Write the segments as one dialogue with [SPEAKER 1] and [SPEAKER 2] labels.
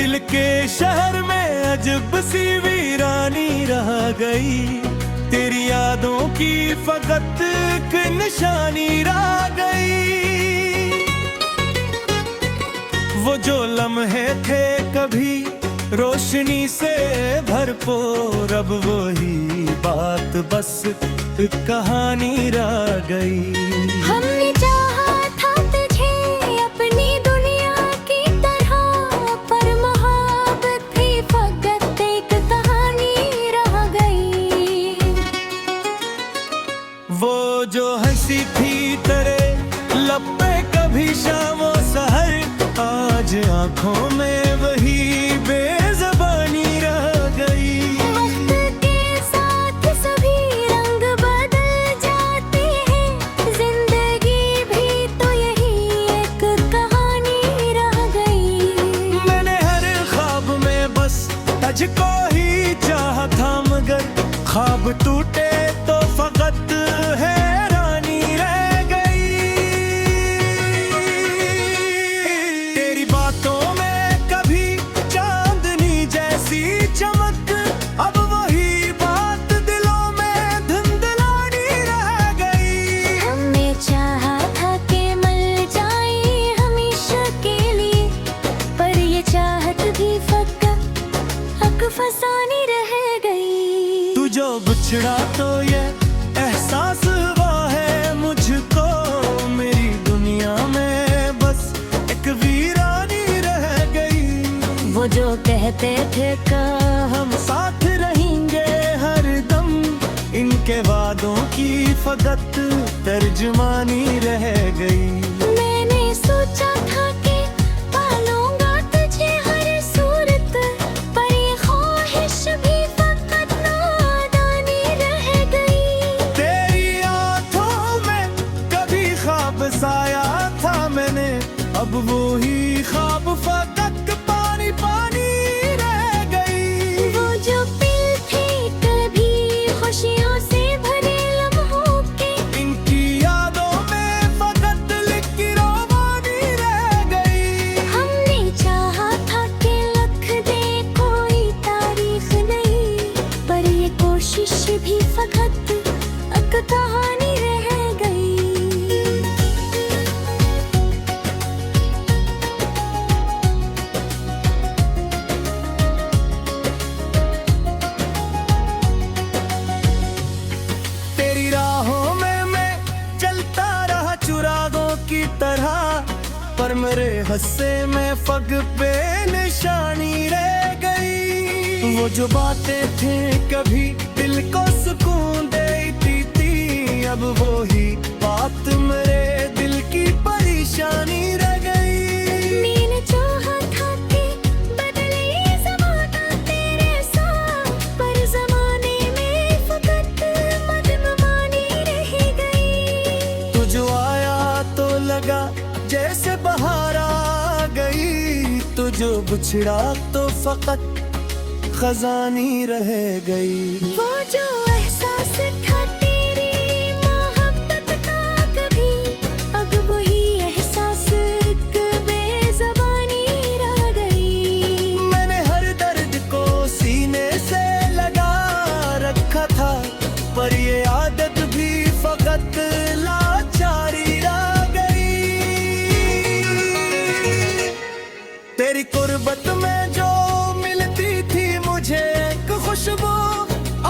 [SPEAKER 1] दिल के शहर में अजब सी वीरानी रह गई। तेरी यादों की फकत एक निशानी रह गई। वो जो लम्हे थे कभी रोशनी से भरपूर, अब वही बात बस एक कहानी रह गई।
[SPEAKER 2] हमने चाहा था तुझे अपनी दुनिया की तरह, पर मोहब्बत भी फकत एक कहानी रह गई।
[SPEAKER 1] वो जो हंसी थी तेरे लब पे कभी शाम और सहर, आज आंखों में वही बेज़बानी रह गई।
[SPEAKER 2] वक्त के साथ सभी रंग बदल जाते हैं, जिंदगी भी तो यही एक कहानी रह गई।
[SPEAKER 1] मैंने हर ख्वाब में बस तुझको ही चाहा था, मगर ख्वाब टूटे तो फकत हैरानी रह गई। तेरी बातों में कभी चांदनी जैसी चमक, अब वही बात दिलों में धुंधलानी रह गई।
[SPEAKER 2] हमने चाहा था कि मिल जाए हमेशा के लिए, पर ये चाहत भी फकत फसानी रह गई।
[SPEAKER 1] तू जो बिछड़ा तो ये एहसास हुआ है मुझको, मेरी दुनिया में बस एक वीरानी रह गई।
[SPEAKER 2] वो जो कहते थे का
[SPEAKER 1] हम साथ रहेंगे हर दम, इनके वादों की फकत तर्जुमानी रह गई।
[SPEAKER 2] मैंने सोचा था कि पालूंगा तुझे हर सूरत, पर ये ख्वाहिश भी फकत नादानी रह गई।
[SPEAKER 1] तेरी आंखों में कभी ख्वाब साया था मैंने, अब वो ही ख्वाब फकत पानी पानी रह गई।
[SPEAKER 2] वो जो पल थे कभी खुशियों से भरे लम्हों के,
[SPEAKER 1] इनकी यादों में फकत लिखी रोमानी रह गई।
[SPEAKER 2] हमने चाहा था कि लिख दे कोई तारीख नहीं, पर ये कोशिश भी फकत एक कहानी रह गई।
[SPEAKER 1] तेरी राहों में मैं चलता रहा चुरागों की तरह, पर मेरे हस्से में फग पे निशानी रह गई। वो जो बातें थी कभी दिल को सुकून देती थी, अब वो ही बात मेरे दिल की परेशानी रह गई।
[SPEAKER 2] मैंने चाहा था कि बदले ज़माना तेरे साथ, पर ज़माने में फकत मदमानी रह गई।
[SPEAKER 1] तू जो आया तो लगा जैसे बहार आ गई, तू जो बिछड़ा तो फकत खजानी रह गई।
[SPEAKER 2] वो जो एहसास था तेरी मोहब्बत का कभी, अब वही एहसास एक बेज़बानी रह गई।
[SPEAKER 1] मैंने हर दर्द को सीने से लगा रखा था, पर ये आदत भी फकत लाचारी रह गई। तेरी कुर्बत में जो मिलती थी मुझे एक खुशबू,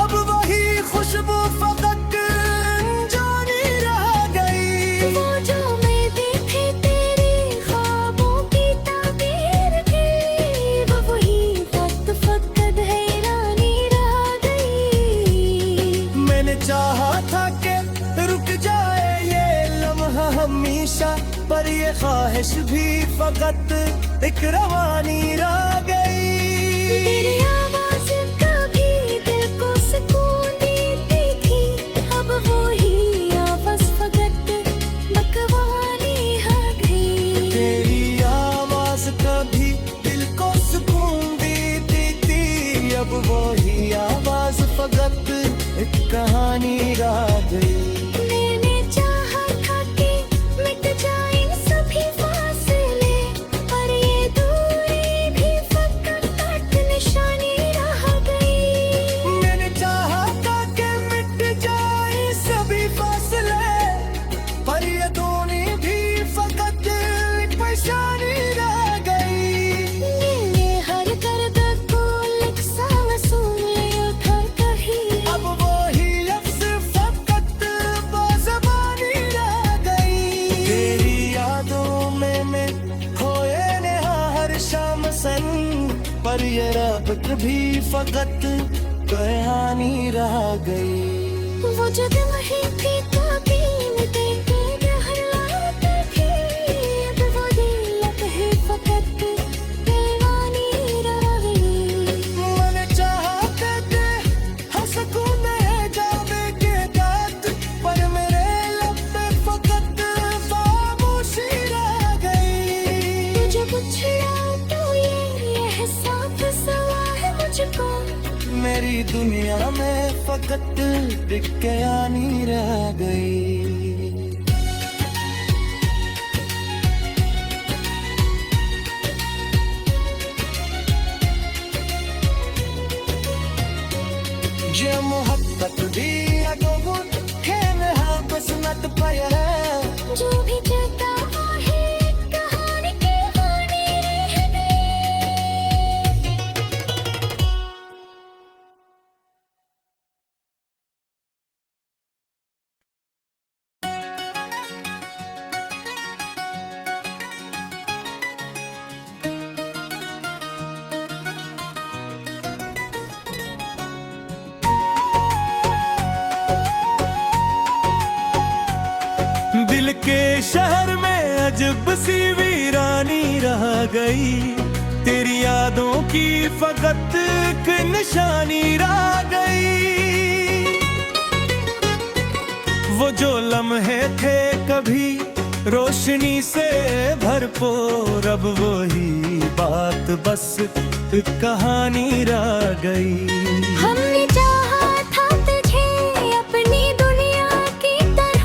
[SPEAKER 1] अब वही खुशबू फकत अनजानी रह गई।
[SPEAKER 2] वो जो मैं देखे तेरे ख्वाबों की ताबीर थी, वो वही वक्त फकत हैरानी रह गई।
[SPEAKER 1] मैंने चाहा था कि रुक जाए ये लम्हा हमेशा, पर ये ख्वाहिश भी फकत एक रवानी रह गई।
[SPEAKER 2] तेरी आवाज़ कभी दिल को सुकून देती थी, अब वो ही आवाज़ फकत बकवानी रह गई।
[SPEAKER 1] तेरी आवाज़ कभी दिल को सुकून देती थी, अब वो ही आवाज़ फकत एक कहानी रह गई।
[SPEAKER 2] मैंने चाहा था कि मिट जाए सभी फासले, पर ये दूरी भी फकत
[SPEAKER 1] पसंद, पर ये रब्त भी फकत कहानी रह गई।
[SPEAKER 2] वो जो दिन ही थी काबीन देके हल्लाते थे, अब वो दिलत है फकत दीवानी रह गई।
[SPEAKER 1] मैंने चाहा करते हंसकून है जावे के दाद, पर मेरे लब पे फकत खामोशी रह गई।
[SPEAKER 2] तुझे पूछना तो ये एहसास हुआ है मुझको,
[SPEAKER 1] मेरी दुनिया में फकत विज्ञानी रह गई। जे मोहब्बत दी अगो खेल हाँ बस नत पाया है,
[SPEAKER 2] जो भी चाहता है कहानी की कहानी रह गई।
[SPEAKER 1] दिल के शहर में अजब सी वीरानी रह गई, तेरी यादों की फकत एक निशानी रह गई। वो जो लम्हे थे कभी रोशनी से भरपूर, अब वही बात बस एक कहानी रह गई।
[SPEAKER 2] हमने चाहा था तुझे अपनी दुनिया की तरह,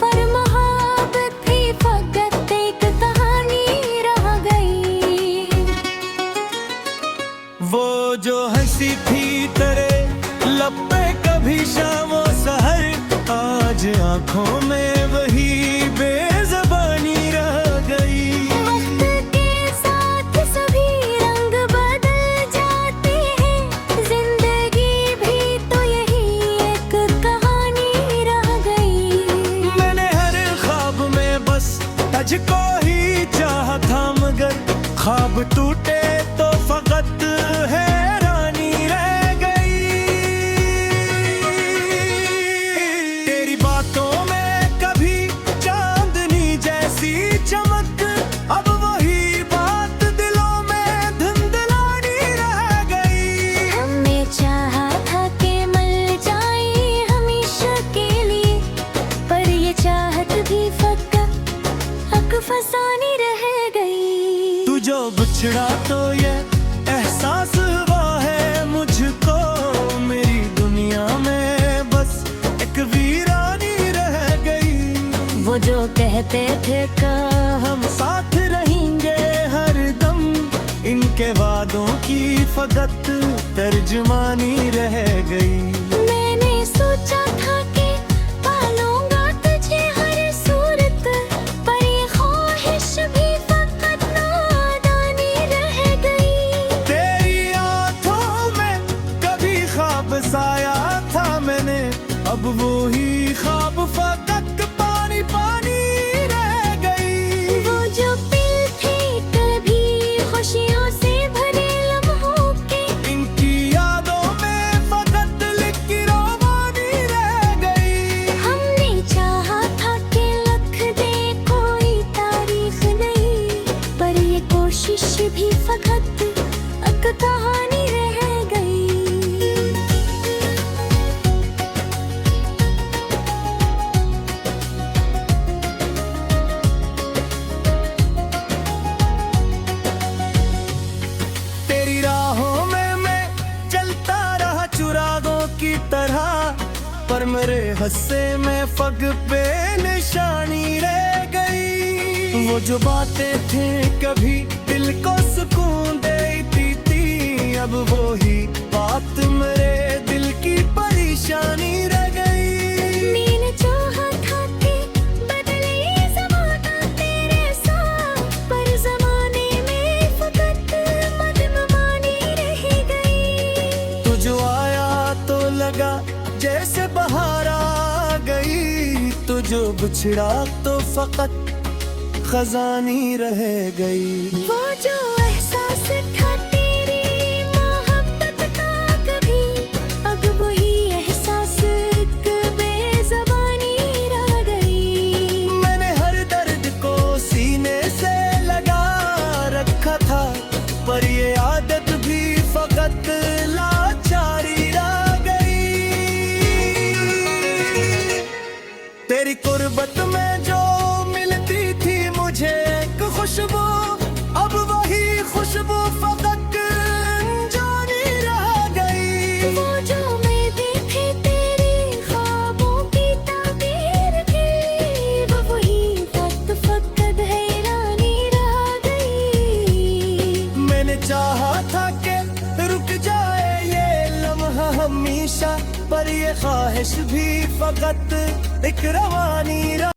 [SPEAKER 2] पर मोहब्बत भी फकत एक कहानी रह गई।
[SPEAKER 1] वो जो हंसी थी तेरे लब पे कभी शाम और सहर, आज आंखों में वही बेज़बानी रह गई।
[SPEAKER 2] वक्त के साथ सभी रंग बदल जाते हैं, जिंदगी भी तो यही एक कहानी रह गई।
[SPEAKER 1] मैंने हर ख्वाब में बस तुझको ही चाहा था, मगर ख्वाब टूटे तो फकत हैरानी रह गई। तेरी बातों में कभी चांदनी जैसी चमक, अब वही बात दिलों में धुंधलानी रह गई।
[SPEAKER 2] हमने चाहा था कि मिल जाए हमेशा के लिए, पर ये चाहत भी फकत फसानी रह गई।
[SPEAKER 1] तू जो बिछड़ा तो ये एहसास हुआ है मुझको, मेरी दुनिया में बस एक वीरानी रह गई।
[SPEAKER 2] वो जो कहते थे
[SPEAKER 1] हम साथ रहेंगे हर दम, इनके वादों की फकत तर्जुमानी रह गई।
[SPEAKER 2] मैंने सोचा था कि पालूंगा तुझे हर सूरत, पर ये ख्वाहिश भी फकत नादानी रह गई।
[SPEAKER 1] तेरी आंखों में कभी ख्वाब साया था मैंने, अब वो ही ख्वाब फकत पानी पानी रह गई।
[SPEAKER 2] वो जो पल थे कभी खुशियों से भरे लम्हों के,
[SPEAKER 1] इनकी यादों में फकत लिखी रोमानी रह गई।
[SPEAKER 2] हमने चाहा था कि लिख दे कोई तारीख नहीं, पर ये कोशिश भी फकत एक कहानी रह गई।
[SPEAKER 1] तेरी राहों में मैं चलता रहा चुरागों की तरह, पर मेरे हस्से में फग पे निशानी रह गई। वो जो बातें थे कभी दिल को सुकून देती थी, अब वो ही बात मेरे दिल की परेशानी रह गई।
[SPEAKER 2] मैंने चाहा था कि बदले ज़माना तेरे साथ, पर ज़माने में फकत मदमानी रह गई।
[SPEAKER 1] तू जो आया तो लगा जैसे बहार आ गई, तू जो बिछड़ा तो फकत खजानी रह गई।
[SPEAKER 2] वो जो एहसास
[SPEAKER 1] तेरी कुर्बत में जो मिलती थी मुझे एक खुशबू, अब वही खुशबू फकत जानी रह गई।
[SPEAKER 2] वो जो उम्मीदें थी तेरी ख्वाबों की ताबीर की, वो वही वक्त फकत हैरानी रह गई।
[SPEAKER 1] मैंने चाहा था कि रुक जाए ये लम्हा हमेशा, पर ये ख्वाहिश भी फकत एक रवानी